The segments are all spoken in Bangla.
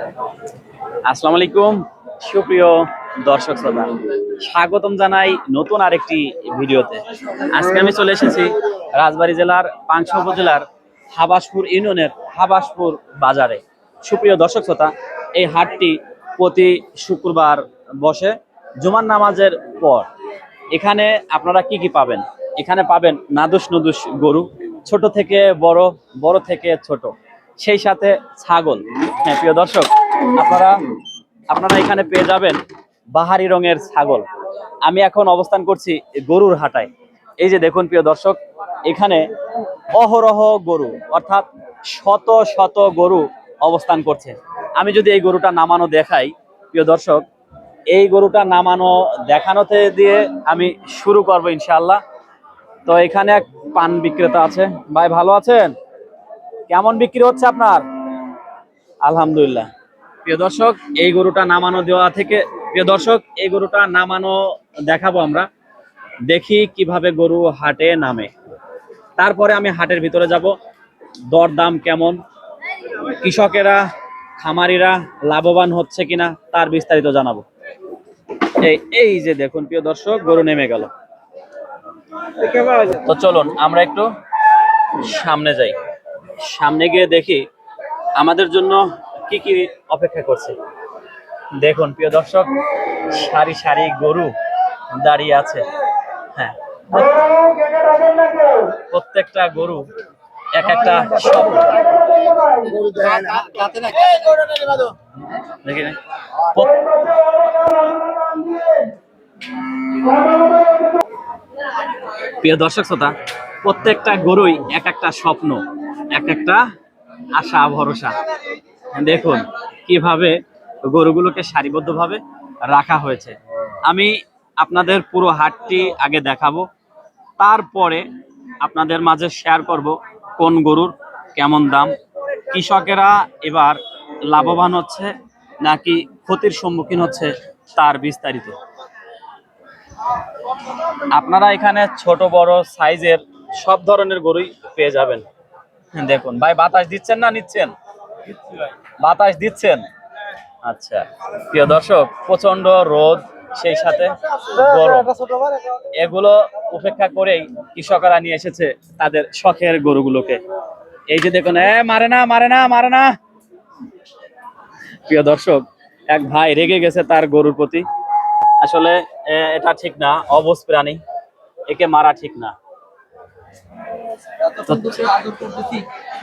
আসসালামু আলাইকুম সুপ্রিয় দর্শক শ্রোতা, স্বাগতম জানাই নতুন আরেকটি ভিডিওতে। আজকে আমি চলে এসেছি রাজবাড়ী জেলার পাংশা উপজেলার হাবাসপুর ইউনিয়নের হাবাসপুর বাজারে। সুপ্রিয় দর্শক শ্রোতা, এই হাটটি প্রতি শুক্রবার বসে জুমার নামাজের পর। এখানে আপনারা কি কি পাবেন? এখানে পাবেন নাদুস নুদুস গরু, ছোট থেকে বড়, বড় থেকে ছোট, সেই সাথে ছাগল। হ্যাঁ প্রিয় দর্শক, আপনারা আপনারা এখানে পেয়ে যাবেন বাহারি রঙের ছাগল। আমি এখন অবস্থান করছি গরুর হাটায়। এই যে দেখুন প্রিয় দর্শক, এখানে অহরহ গরু, অর্থাৎ শত শত গরু অবস্থান করছে। আমি যদি এই গরুটা নামানো দেখাই প্রিয় দর্শক, এই গরুটা নামানো দেখানোতে দিয়ে আমি শুরু করব ইনশাআল্লাহ। তো এখানে এক পান বিক্রেতা আছে। ভাই ভালো আছেন? কেমন বিক্রি হচ্ছে আপনার? আলহামদুলিল্লাহ। প্রিয় দর্শক, এই গরুটা নামানো দেওয়া থেকে প্রিয় দর্শক, এই গরুটা নামানো দেখাবো আমরা। দেখি কিভাবে গরু হাটে নামে, তারপরে আমি হাটের ভিতরে যাব। দরদাম কেমন, কৃষকেরা খামারিরা লাভবান হচ্ছে কিনা তার বিস্তারিত জানাবো। এই এই যে দেখুন প্রিয় দর্শক, গরু নেমে গেল। তো চলুন আমরা একটু সামনে যাই। সামনে গিয়ে দেখি আমাদের জন্য কি কি অপেক্ষা করছে। দেখুন প্রিয় দর্শক, সারি সারি গরু দাঁড়িয়ে আছে। হ্যাঁ, প্রত্যেকটা গরু এক একটা স্বপ্ন। দেখি না? প্রিয় দর্শক শ্রোতা, প্রত্যেকটা গরুই এক একটা স্বপ্ন, এক একটা আশা ভরসা। দেখুন কিভাবে গরুগুলোকে সারিবদ্ধভাবে রাখা হয়েছে। আমি আপনাদের পুরো হাটটি আগে দেখাবো, তারপরে আপনাদের মাঝে শেয়ার করব কোন গরুর কেমন দাম, কৃষকেরা এবার লাভবান হচ্ছে নাকি ক্ষতির সম্মুখীন হচ্ছে তার বিস্তারিত। আপনারা এখানে ছোট বড় সাইজের সব ধরনের গরুই পেয়ে যাবেন। দেখুন ভাই, বাতাস দিচ্ছেন না নিচ্ছেন? বাতাস দিচ্ছেন। আচ্ছা প্রিয় দর্শক, প্রচন্ড রোদ, সেই সাথে গরম, এগুলো উপেক্ষা করেই কৃষকরা নিয়ে এসেছে তাদের শখের গরুগুলোকে। এই যে দেখুন, মারে না মারে না মারে না। প্রিয় দর্শক, এক ভাই রেগে গেছে তার গরুর প্রতি। আসলে এটা ঠিক না, অবুঝ প্রাণী, একে মারা ঠিক না।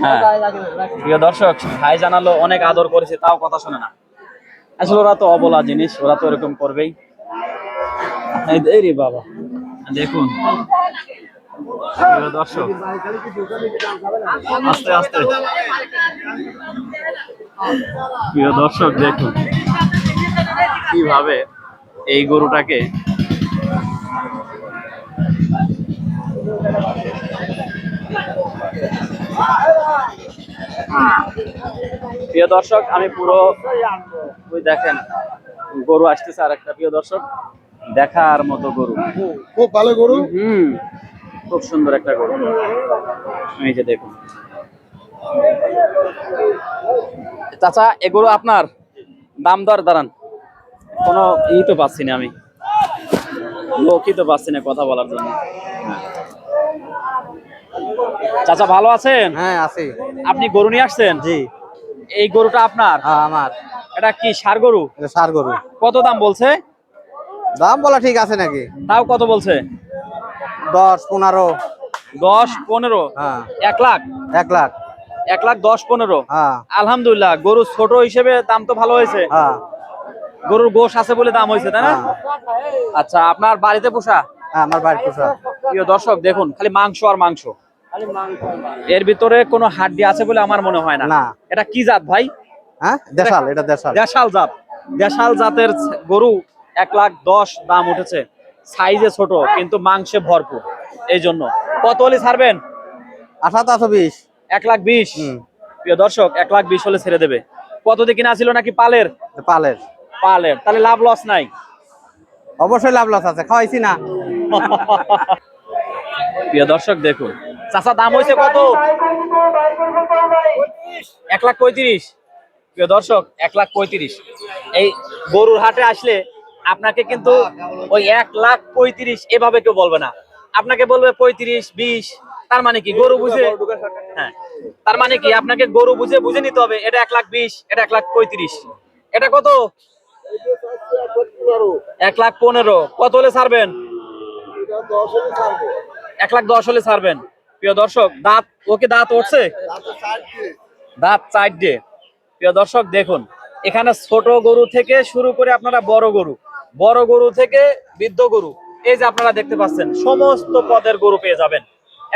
হ্যাঁ প্রিয় দর্শক, ভাই জানালো অনেক আদর করেছে, তাও কথা শোনে না। আসলে ওরা তো অবলা জিনিস, ওরা তো এরকম করবেই। এই রে বাবা, দেখুন প্রিয় দর্শক, আস্তে আস্তে। প্রিয় দর্শক দেখুন কিভাবে এই গরুটাকে প্রিয় দর্শক, আমি পুরো ওই দেখেন গরু আসতেছে আর একটা। প্রিয় দর্শক, দেখার মতো গরু, খুব ভালো গরু। খুব সুন্দর একটা গরু। এই যে দেখুন চাচা, এ গরু আপনার? দাম দর দাঁড়ান, কোনো তো পাচ্ছি না, আমি লোকই তো পাচ্ছি না কথা বলার জন্য। চাচা ভালো আছেন? হ্যাঁ আছি। আপনি গরু নিয়ে আসছেন? জি। এই গরুটা আপনার? হ্যাঁ আমার। এটা কি ষাঁড় গরু? এটা ষাঁড় গরু। কত দাম বলছে? দাম বলা ঠিক আছে নাকি? তাও কত বলছে? 10-15। 10-15? হ্যাঁ। 1 লাখ? 1 লাখ। 1 লাখ 10-15? হ্যাঁ। আলহামদুলিল্লাহ, গরু ছোট হিসেবে দাম তো ভালো হয়েছে। হ্যাঁ। গরুর গোশ আছে বলে দাম হয়েছে, তাই না? হ্যাঁ। আচ্ছা, আপনার বাড়িতে পোষা? হ্যাঁ আমার বাড়ির পোষা। প্রিয় দর্শক দেখুন, খালি মাংস আর মাংস, এর ভিতরে কোনো হাড্ডি আছে বলে আমার মনে হয় না। না। এটা কি জাত ভাই? হ্যাঁ দেশাল, এটা দেশাল। দেশাল জাত। দেশাল জাতের গরু 1,10,000 দাম উঠেছে। সাইজে ছোট কিন্তু মাংসে ভরপুর, এই জন্য। কত হলে ছাড়বেন? 18-20। 1,20,000? হুম। প্রিয় দর্শক, 1,20,000 হলে ছেড়ে দেবে। কত দিয়ে কিনা ছিল নাকি পালের? পালের। পালের, তাহলে লাভ লস নাই? অবশ্যই লাভ লস আছে, খাওয়াইছি না। প্রিয় দর্শক দেখুন, চাচা দাম হয়েছে কত? 1,35,000? প্রিয় দর্শক 1,35,000। এই গরুর হাটে আসলে আপনাকে কিন্তু ওই 1,35,000 এভাবে কেউ বলবে না, আপনাকে বলবে 35-20। তার মানে কি গরু বুঝে, হ্যাঁ, তার মানে কি আপনাকে গরু বুঝে বুঝে নিতে হবে। এটা 1,20,000, এটা 1,35,000, এটা কত? 1,15,000। কত হলে ছাড়বেন? 1,10,000 হলে ছাড়বেন। প্রিয় দর্শক, দাঁত ওকে দাঁত উঠছে, দাঁত 4 দিয়ে। প্রিয় দর্শক দেখুন, এখানে ছোট গরু থেকে শুরু করে আপনারা বড় গরু, বড় গরু থেকে বৃদ্ধ গরু, এই যে আপনারা দেখতে পাচ্ছেন সমস্ত পদের গরু পেয়ে যাবেন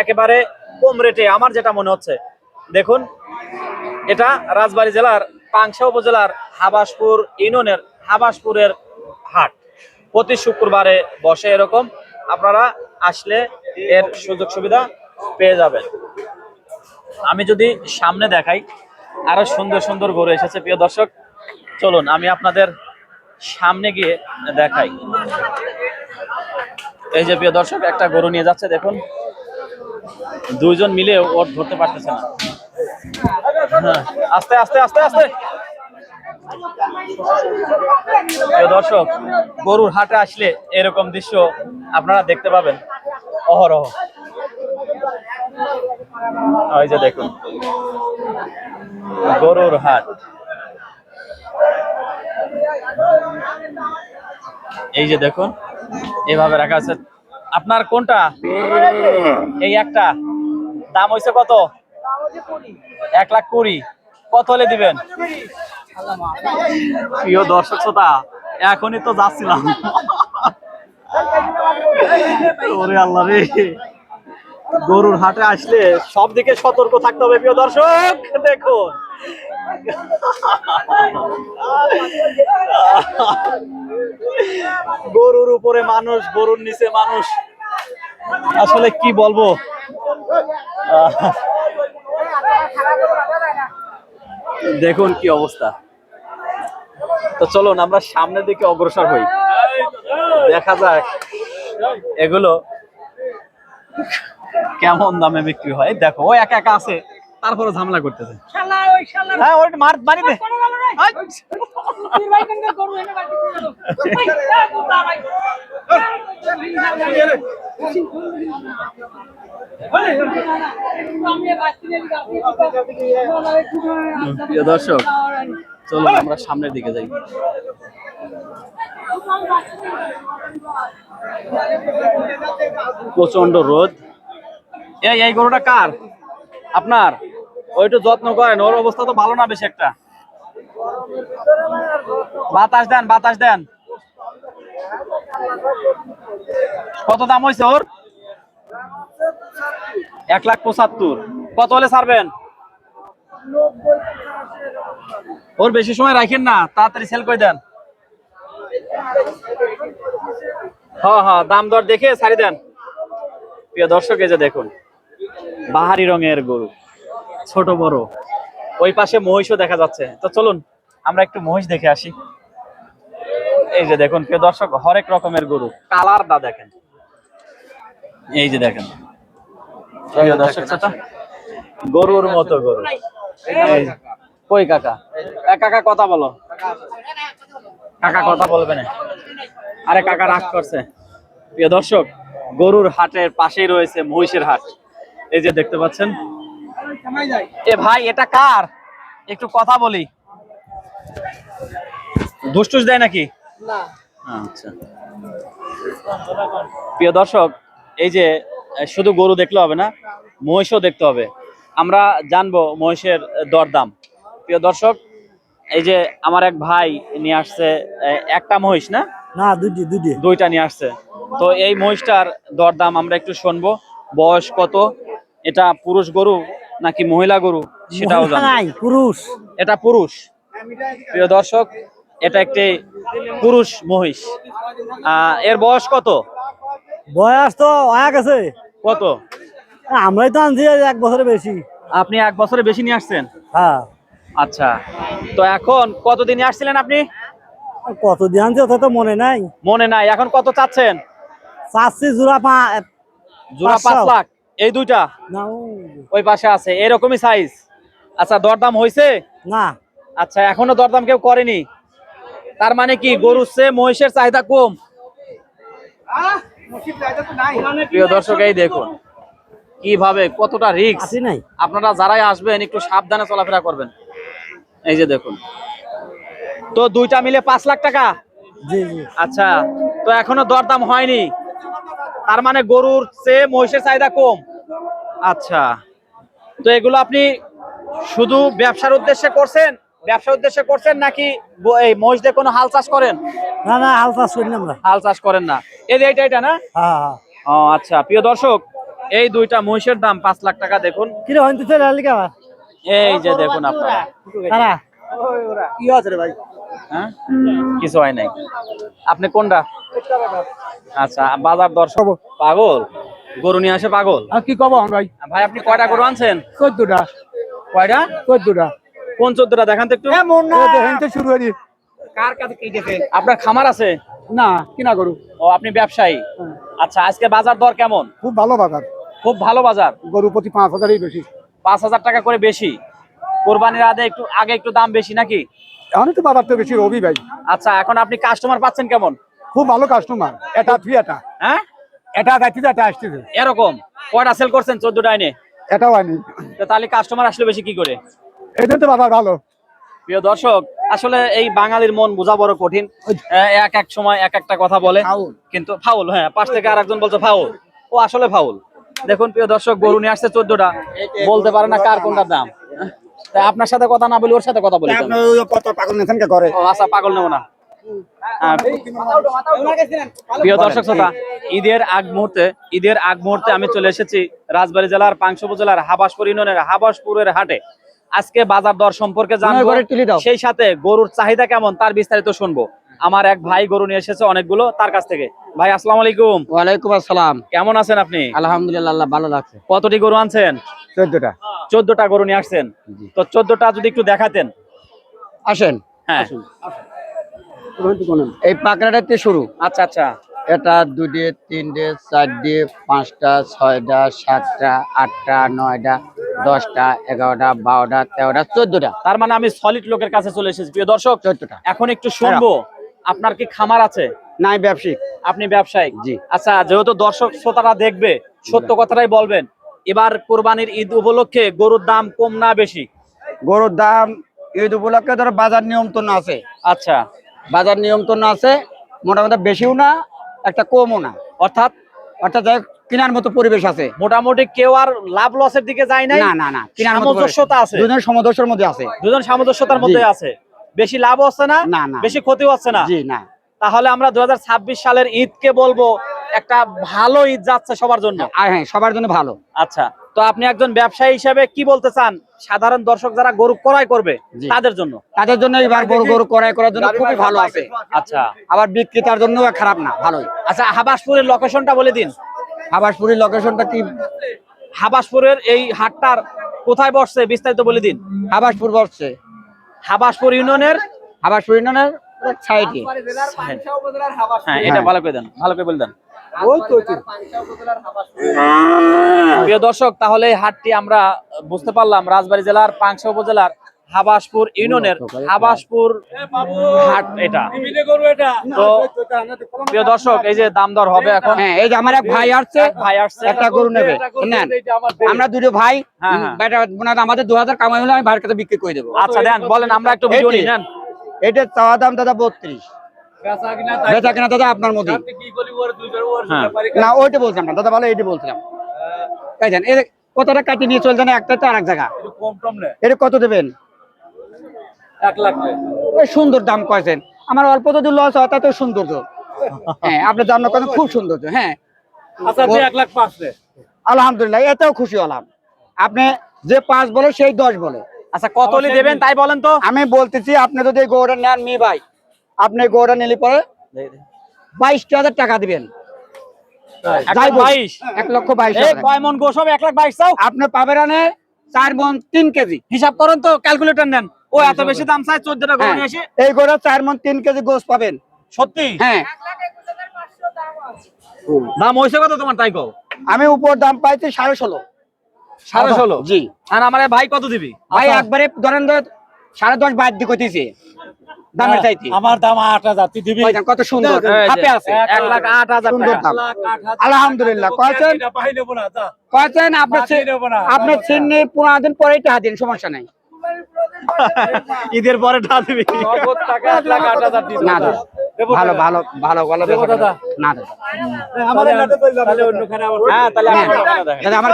একেবারে কম রেটে। আমার যেটা মনে হচ্ছে, দেখুন, এটা রাজবাড়ী জেলার পাংশা উপজেলার হাবাসপুর ইউনিয়নের হাবাসপুরের হাট। প্রতি শুক্রবারে বসে এরকম, আপনারা আসলে এর সুযোগ সুবিধা পেয়ে যাবেন। আমি যদি সামনে দেখাই, আরো সুন্দর সুন্দর গরু এসেছে। প্রিয় দর্শক, চলুন আমি আপনাদের সামনে গিয়ে দেখাই। এই যে প্রিয় দর্শক, একটা গরু নিয়ে যাচ্ছে, দেখুন, দুইজন মিলে ওর ধরতে পারতেছে না। হ্যাঁ, আস্তে আস্তে আস্তে আস্তে। প্রিয় দর্শক, গরুর হাটে আসলে এরকম দৃশ্য আপনারা দেখতে পাবেন অহরহ। ওই যে দেখুন, গরুর হাট। এই যে দেখুন, এভাবে রাখা আছে। আপনার কোনটা? এই একটা। দাম হয়েছে কত? 1,20,000। কত হলে দিবেন? প্রিয় দর্শক শ্রোতা, এখনই তো যাচ্ছিলাম। ওরে আল্লাহ রে, গরুর হাটে আসলে সব দিকে সতর্ক থাকতে হবে। প্রিয় দর্শক দেখুন, গরুর উপরে মানুষ, গরুর নিচে মানুষ, আসলে কি বলবো। দেখুন কি অবস্থা। তো চলুন আমরা সামনের দিকে অগ্রসর হই, দেখা যাক এগুলো কেমন দামে বিক্রি হয়। দেখো, ও একা একা আছে, তারপরে ঝামেলা করতেছে। হ্যাঁ, ওর মারি দে। প্রিয় দর্শক, চলুন আমরা সামনের দিকে যাই। প্রচন্ড রোদ। এই গরুটা কার? আপনার? ওইটু যত্ন করেন, ওর অবস্থা তো ভালো না বেশি একটা। বাতাস দেন, বাতাস দেন। কত দাম হয়েছে ওর? 1,75,000। কত হলে ছাড়বেন? ওর বেশি সময় রাখেন না, তাড়াতাড়ি সেল করে দেন। হ্যাঁ হ্যাঁ, দাম দর দেখে ছাড়ি দেন। প্রিয় দর্শক, এই যে দেখুন, বাহারি রঙের গরু, ছোট বড়। ওই পাশে মহিষও দেখা যাচ্ছে। তো চলুন আমরা একটু মহিষ দেখে আসি। এই যে দেখুন প্রিয় দর্শক, হরেক রকমের গরু, কালারটা দেখেন। এই যে দেখেন প্রিয় দর্শক, গরুর মতো গরু। কই কাকা? কাকা কথা বলো। কাকা কথা বলবে না, আরে কাকা রাগ করছে। প্রিয় দর্শক, গরুর হাটের পাশেই রয়েছে মহিষের হাট। এই যে দেখতে পাচ্ছেন। এ ভাই, এটা কার? একটু কথা বলি। দুষ্টুস দেয় নাকি? না। আচ্ছা, প্রিয় দর্শক, এই যে শুধু গরু দেখলে হবে না, মহিষও দেখতে হবে। আমরা জানবো মহিষের দরদাম। প্রিয় দর্শক, এই যে আমার এক ভাই নিয়ে আসছে একটা মহিষ, না না, দুইটা নিয়ে আসছে। তো এই মহিষটার দরদাম আমরা একটু শুনবো। বয়স কত, এটা পুরুষ গরু নাকি মহিলা গরু সেটাও জানবো। পুরুষ। এটা পুরুষ। প্রিয় দর্শক, এটা একটি পুরুষ মহিষ। এর বয়স কত? বয়স তো হয়ে গেছে। কত? আমরাই তো আনছি 1 বছরের বেশি। আপনি 1 বছরে বেশি নিয়ে আসছেন? হ্যাঁ। আচ্ছা, তো এখন কতদিন আসছিলেন আপনি? কত দিয়ে আনছি ওটা তো মনে নাই। মনে নাই। এখন কত চাচ্ছেন? চাচ্ছি জোড়া জোড়া 5 লাখ। এই দুইটা ওই পাশে আছে, এরকমই সাইজ। আচ্ছা, দরদাম হয়েছে? না। আচ্ছা, এখনো দরদাম কেউ করেনি, তার মানে কি গরুর চেয়ে মহিষের চাহিদা কম। প্রিয় দর্শক, এই দেখুন কিভাবে কতটা রিস্ক। আসি নাই। আপনারা যারাই আসবেন একটু সাবধানে চলাফেরা করবেন। এই যে দেখুন, তো দুইটা মিলে 5 লাখ টাকা। জি জি। আচ্ছা, তো এখনো দরদাম হয়নি, তার মানে গরুর চেয়ে মহিষের চাহিদা কম। আচ্ছা, তো এগুলো আপনি শুধু ব্যবসার উদ্দেশ্যে করছেন নাকি এই মহিষ দিয়ে কোনো হাল চাষ করেন? না না, হাল চাষ করি না আমরা। হাল চাষ করেন না। এই যে এটা না? হ্যাঁ হ্যাঁ। ও আচ্ছা, প্রিয় দর্শক, এই দুইটা মহিষের দাম 5 লাখ টাকা। দেখুন, কিরে হইতেছে লালিকা আবার? এই যে দেখুন আপনারা। তারা কি আছে রে ভাই? হ্যাঁ, কিছু হয় নাই। আপনি কোনটা? আচ্ছা, বাজার দর্শক পাগল, গরু নিয়ে আসে পাগল। আর কি কব ভাই? ভাই, আপনি কয়টা গরু আনছেন? 14টা। কয়টা? 14টা। কোন 14টা দেখান তো একটু। দেখেন তো শুরু হইনি। কার কাছে কিনেছে? আপনার খামার আছে? না, কিনা গরু। ও, আপনি ব্যবসায়ী। আচ্ছা, আজকে বাজার দর কেমন? খুব ভালো বাজার। খুব ভালো বাজার। গরু প্রতি 5,000-ই বেশি। 5,000 টাকা করে বেশি। কোরবানির আগে একটু দাম বেশি নাকি? এখন তো বাজার তো বেশি রবি ভাই। আচ্ছা, এখন আপনি কাস্টমার পাচ্ছেন কেমন? খুব ভালো কাস্টমার। এটা তুই এটা। হ্যাঁ, এটা যাইতে এটা আসতেছে। এরকম কয়টা সেল করছেন? 14টা এনে। এটাও আনি। তো তাহলে কাস্টমার আসলে বেশি কি করে? এটা তো বাজার ভালো। প্রিয় দর্শক, আসলে এই বাঙালির মন বোঝা বড় কঠিন। এক সময় এক একটা কথা বলে, কিন্তু ফাউল। হ্যাঁ, পাশ থেকে আরেকজন বলছে ফাউল, ও আসলে ফাউল। দেখুন প্রিয় দর্শক, গরু নিয়ে আসছে 14টা, বলতে পারে না কার কোনটার দাম। তাই আপনার সাথে কথা না বলি, ওর সাথে কথা বলি। পাগল নেছেন কে করে? ও আচ্ছা, পাগল নেব না। প্রিয় দর্শক শ্রোতা, ঈদের আগ মুহূর্তে আমি চলে এসেছি রাজবাড়ী জেলার পাংশা উপজেলার হাবাসপুর ইউনিয়নের হাবাসপুরের হাটে। আজকে বাজার দর সম্পর্কে জানবো, সেই সাথে গরুর চাহিদা কেমন তার বিস্তারিত শুনবো। আমার এক ভাই গরু নিয়ে এসেছে অনেকগুলো, তার কাছ থেকে। ভাই, আসসালামু আলাইকুম। ওয়ালাইকুম আসসালাম। কেমন আছেন আপনি? আলহামদুলিল্লাহ, আল্লাহ ভালো লাগছে। কতটি গরু আনছেন? 14টা। 14টা গরু নিয়ে আসছেন। তো 14টা যদি একটু দেখাতেন। আসেন, হ্যাঁ। এই পাকড়াটাতে শুরু। আচ্ছা আচ্ছা। এটা 2টে, 3টে, 4টে, 5টা, 6টা, 7টা, 8টা, 9টা, 10টা, 11টা, 12টা, 13টা, 14টা। তার মানে আমি সলিড লোকের কাছে চলে এসেছি। প্রিয় দর্শক, 14টা। এখন একটু শুনবো, আপনার কি খামার আছে? নাই, ব্যবসায়িক। আপনি ব্যবসায়িক? জি। আচ্ছা, যেহেতু দর্শক শ্রোতারা দেখবে, সত্য কথাটাই বলবেন। এবার কোরবানির ঈদ উপলক্ষে গরুর দাম কম না বেশি? গরুর দাম ঈদ উপলক্ষে ধরো বাজার নিয়ন্ত্রণ আছে। আচ্ছা, বাজার নিয়ন্ত্রণ আছে, মোটামুটি বেশিও না, একটা কমও না। অর্থাৎ অর্থাৎ কেনার মতো পরিবেশ আছে। মোটামুটি কেউ আর লাভ লসের দিকে যায় নাই। না না না, কেনার মতো সামঞ্জস্যতা আছে। দুজনের সামঞ্জস্যের মধ্যে আছে। দুজন সামঞ্জস্যতার মধ্যে আছে। বেশি লাভ হচ্ছে না, না না, বেশি ক্ষতিও হচ্ছে না। জি না। তাহলে আমরা 2026 সালের ঈদকে বলবো একটা ভালো ঈদ যাচ্ছে সবার জন্য। হ্যাঁ, সবার জন্য ভালো। আচ্ছা, তো আপনি একজন ব্যবসায়ী হিসেবে কি বলতে চান সাধারণ দর্শক যারা গরু ক্রয় করবে তাদের জন্য? তাদের জন্য এবার গরু ক্রয় করার জন্য খুবই ভালো আছে। আচ্ছা, আবার বিক্রেতার জন্য খারাপ না, ভালোই। আচ্ছা, হাবাসপুরের লোকেশনটা বলে দিন। হাবাসপুরের লোকেশনটা কি? হাবাসপুরের এই হাটটার কোথায় বসছে বিস্তারিত বলে দিন। হাবাসপুর বসছে, হাবাসপুর ইউনিয়নের সাইডে। হ্যাঁ, এটা ভালো করে দেন, ভালো করে বলে দেন। প্রিয় দর্শক, তাহলে এই হাটটি আমরা বুঝতে পারলাম রাজবাড়ী জেলার পাংশা উপজেলার হাবাসপুর ইউনিয়নের হাবাসপুর হাট এটা। তো প্রিয় দর্শক, এই যে দাম দর হবে এখন। হ্যাঁ, এই যে আমার এক ভাই আসছে, একটা গরু নেবে। নেন, আমরা দুটো ভাই। আমাদের 2000 কামাই হলে আমি ভাইয়ের কাছে বিক্রি করে দেবো। আচ্ছা, দেন, বলেন, আমরা একটু ভিডিও নিই। নেন, এটা চাওয়া দাম দাদা 32, বেচা কিনা দাদা আপনার মধ্যে। না, ওইটা বলছিলাম না দাদা, ভালো এইটা বলছিলাম। তাই জান, এর কতটা কাটি নিয়ে চলছে না, একটা তো আরেক জায়গা। এটা কত দেবেন? 1 লাখ। ওই সুন্দর দাম কয়েছেন, আমার অল্প যদি লস হয় তাতে সৌন্দর্য। হ্যাঁ, আপনার দাম না কত খুব সৌন্দর্য। হ্যাঁ, আচ্ছা, 1 লাখ 5। আলহামদুলিল্লাহ, এতেও খুশি হলাম। আপনি যে 5 বলে সেই 10 বলে। আচ্ছা, কত হলে দেবেন তাই বলেন তো। আমি বলতেছি, আপনি যদি গৌড়া নেন মি ভাই, আপনি গৌড়া নিলে পরে 22,000 টাকা দিবেন। 1,22,000। কয় মন গোশ হবে? 1,22,000 চাও? আপনি পাবেন 4 মণ 3 কেজি। হিসাব করেন তো, ক্যালকুলেটর নেন। ও এত বেশি দাম চাই 14টা গরু নিয়ে এসে? এই গোড়া 4 মণ 3 কেজি গোশ পাবেন। সত্যি? হ্যাঁ। দাম হইছে কত তোমার তাই কও? আমি উপর দাম পাইছি 16.5। 16.5? জি। আর আমার ভাই কত দিবি? ভাই একবারে ধরেন 10.5 বাদ দিয়ে কইতেছে দামের চাইতে। আমার দাম 8,000 তুই দিবি? ওই দেন কত সুন্দর এই যে, হাতে আছে 1,08,000 সুন্দর টাকা। দাম আলহামদুলিল্লাহ কয়েছেন আপনার আপনার চিনি 15 দিন পরেই টাকা দিন সমস্যা নাই ঈদের পরে টা দিবি না দাদা ভালো ভালো ভালো ভালো না দাদা হ্যাঁ তাহলে দাদা আমার